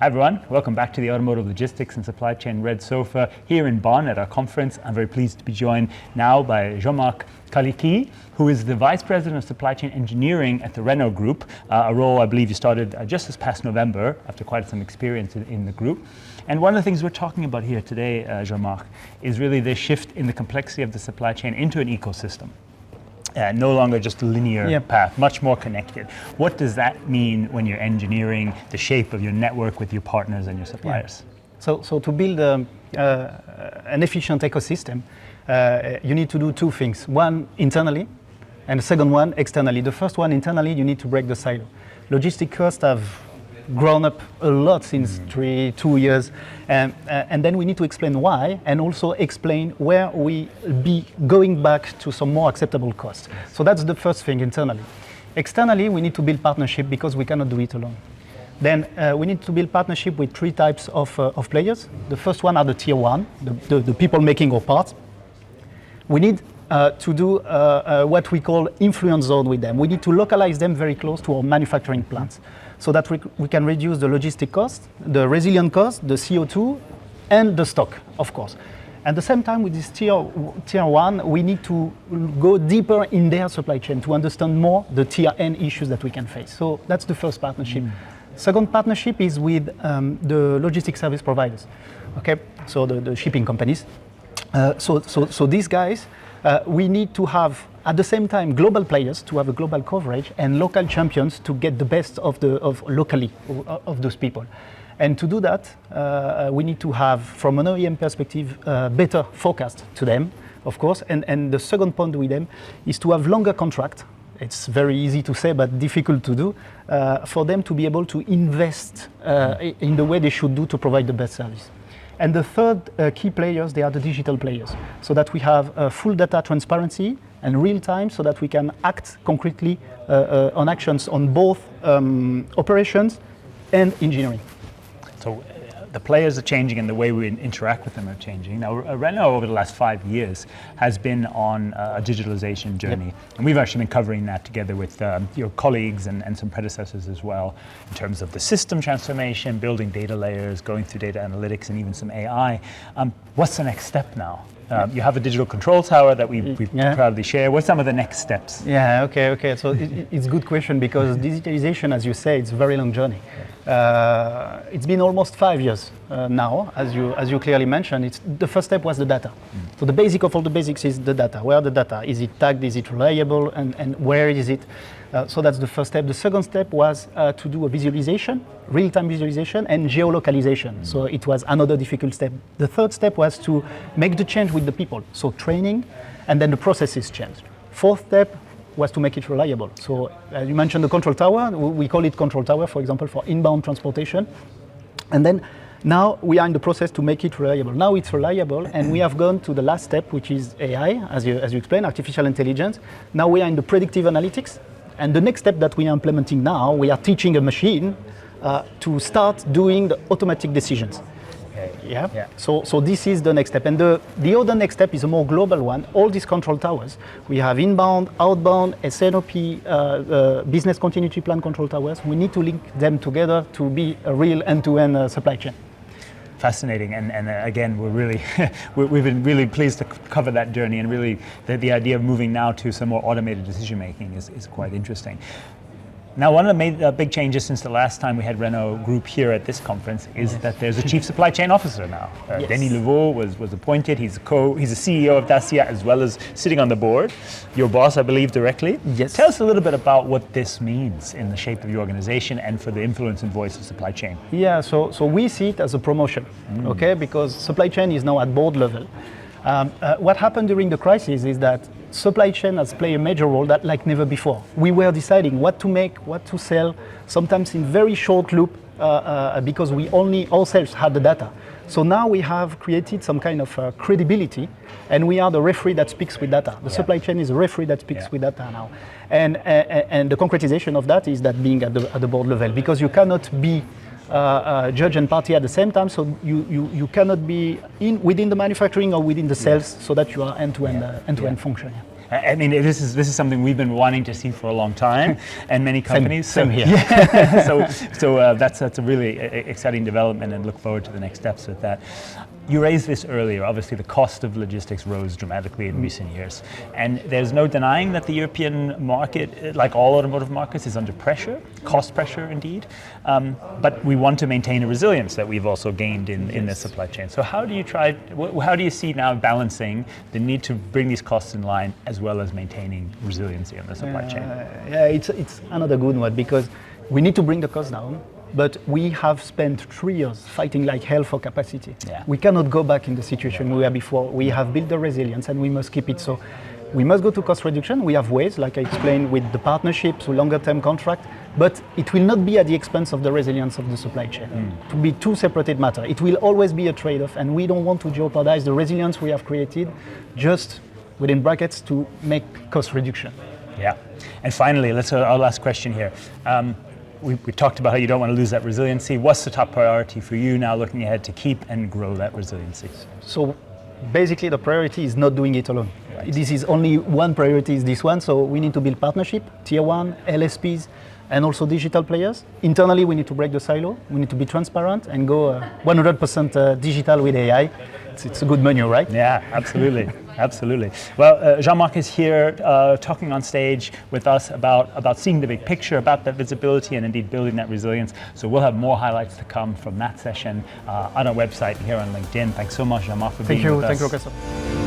Hi everyone, welcome back to the Automotive Logistics and Supply Chain Red Sofa here in Bonn at our conference. I'm very pleased to be joined now by Jean-Marc Carlicchi, who is the Vice President of Supply Chain Engineering at the Renault Group, a role I believe you started just this past November after quite some experience in the group. And one of the things we're talking about here today, Jean-Marc, is really the shift in the complexity of the supply chain into an ecosystem. No longer just a linear path, much more connected. What does that mean when you're engineering the shape of your network with your partners and your suppliers? So to build an efficient ecosystem, you need to do two things. One, internally, and the second one, externally. The first one, internally, you need to break the silo. Logistic costs have grown up a lot since 2 years, and then we need to explain why, and also explain where we be going back to some more acceptable costs. So that's the first thing internally. Externally, we need to build partnership because we cannot do it alone. Then we need to build partnership with three types of players. The first one are the tier one, the people making our parts. We need to do what we call influence zone with them. We need to localize them very close to our manufacturing plants so that we can reduce the logistic cost, the resilient cost, the CO2, and the stock, of course. At the same time, with this tier one, we need to go deeper in their supply chain to understand more the tier N issues that we can face. So that's the first partnership. Second partnership is with the logistic service providers, okay? So the shipping companies. So these guys, we need to have, at the same time, global players to have a global coverage and local champions to get the best of locally of those people. And to do that, we need to have, from an OEM perspective, better forecast to them, of course. And the second point with them is to have longer contract. It's very easy to say, but difficult to do, for them to be able to invest in the way they should do to provide the best service. And the third key players, they are the digital players, so that we have full data transparency and real time, so that we can act concretely on actions on both operations and engineering. So the players are changing and the way we interact with them are changing. Now, Renault over the last 5 years has been on a digitalisation journey. And we've actually been covering that together with your colleagues and some predecessors as well, in terms of the system transformation, building data layers, going through data analytics, and even some AI. What's the next step now? You have a digital control tower that we proudly share. What's some of the next steps? Yeah, okay. So it's a good question, because digitalization, as you say, it's a very long journey. It's been almost 5 years now, as you clearly mentioned. The first step was the data. So the basic of all the basics is the data. Where are the data? Is it tagged? Is it reliable? And where is it? So that's the first step. The second step was to do a visualization, real-time visualization, and geolocalization. So it was another difficult step. The third step was to make the change with the people. So training, and then the processes changed. Fourth step was to make it reliable. So you mentioned the control tower. We call it control tower, for example, for inbound transportation. And then now we are in the process to make it reliable. Now it's reliable, and we have gone to the last step, which is AI, as you explained, artificial intelligence. Now we are in the predictive analytics. And the next step that we are implementing now, we are teaching a machine to start doing the automatic decisions. So this is the next step. And the other next step is a more global one. All these control towers, we have inbound, outbound, SNOP, business continuity plan control towers. We need to link them together to be a real end-to-end supply chain. Fascinating, and again, we've been really pleased to cover that journey, and really the idea of moving now to some more automated decision making is quite interesting. Now, one of the big changes since the last time we had Renault Group here at this conference is that there's a Chief Supply Chain Officer now. Denis Levaux was appointed. He's the CEO of Dacia, as well as sitting on the board. Your boss, I believe, directly. Yes. Tell us a little bit about what this means in the shape of your organization and for the influence and voice of supply chain. Yeah, so we see it as a promotion, okay? Because supply chain is now at board level. What happened during the crisis is that supply chain has played a major role that like never before. We were deciding what to make, what to sell, sometimes in very short loop, because we only ourselves had the data. So now we have created some kind of credibility, and we are the referee that speaks with data. The supply chain is a referee that speaks with data now. And the concretization of that is that being at the board level, because you cannot be judge and party at the same time, so you cannot be within the manufacturing or within the sales, so that you are end-to-end functioning. I mean, this is something we've been wanting to see for a long time, and many companies. Same here. Yeah. so that's a really exciting development, and look forward to the next steps with that. You raised this earlier. Obviously, the cost of logistics rose dramatically in recent years, and there's no denying that the European market, like all automotive markets, is under pressure, cost pressure indeed. But we want to maintain a resilience that we've also gained in the supply chain. So how do you see now balancing the need to bring these costs in line as well as maintaining resiliency in the supply chain? Yeah, it's another good one, because we need to bring the cost down. But we have spent 3 years fighting like hell for capacity. Yeah. We cannot go back in the situation we were before. We have built the resilience and we must keep it. So we must go to cost reduction. We have ways, like I explained, with the partnerships, with longer term contract, but it will not be at the expense of the resilience of the supply chain. To be two separated matters. It will always be a trade-off, and we don't want to jeopardize the resilience we have created just within brackets to make cost reduction. Yeah. And finally, our last question here. We talked about how you don't want to lose that resiliency. What's the top priority for you now looking ahead to keep and grow that resiliency? So basically the priority is not doing it alone. Right. This is only one priority, is this one. So we need to build partnership, tier one, LSPs, and also digital players. Internally, we need to break the silo. We need to be transparent and go 100% digital with AI. It's a good menu, right? Yeah, absolutely. Absolutely. Well, Jean-Marc is here talking on stage with us about seeing the big picture, about that visibility, and indeed building that resilience. So we'll have more highlights to come from that session on our website here on LinkedIn. Thanks so much, Jean-Marc, for being with us. Thank you, Christophe.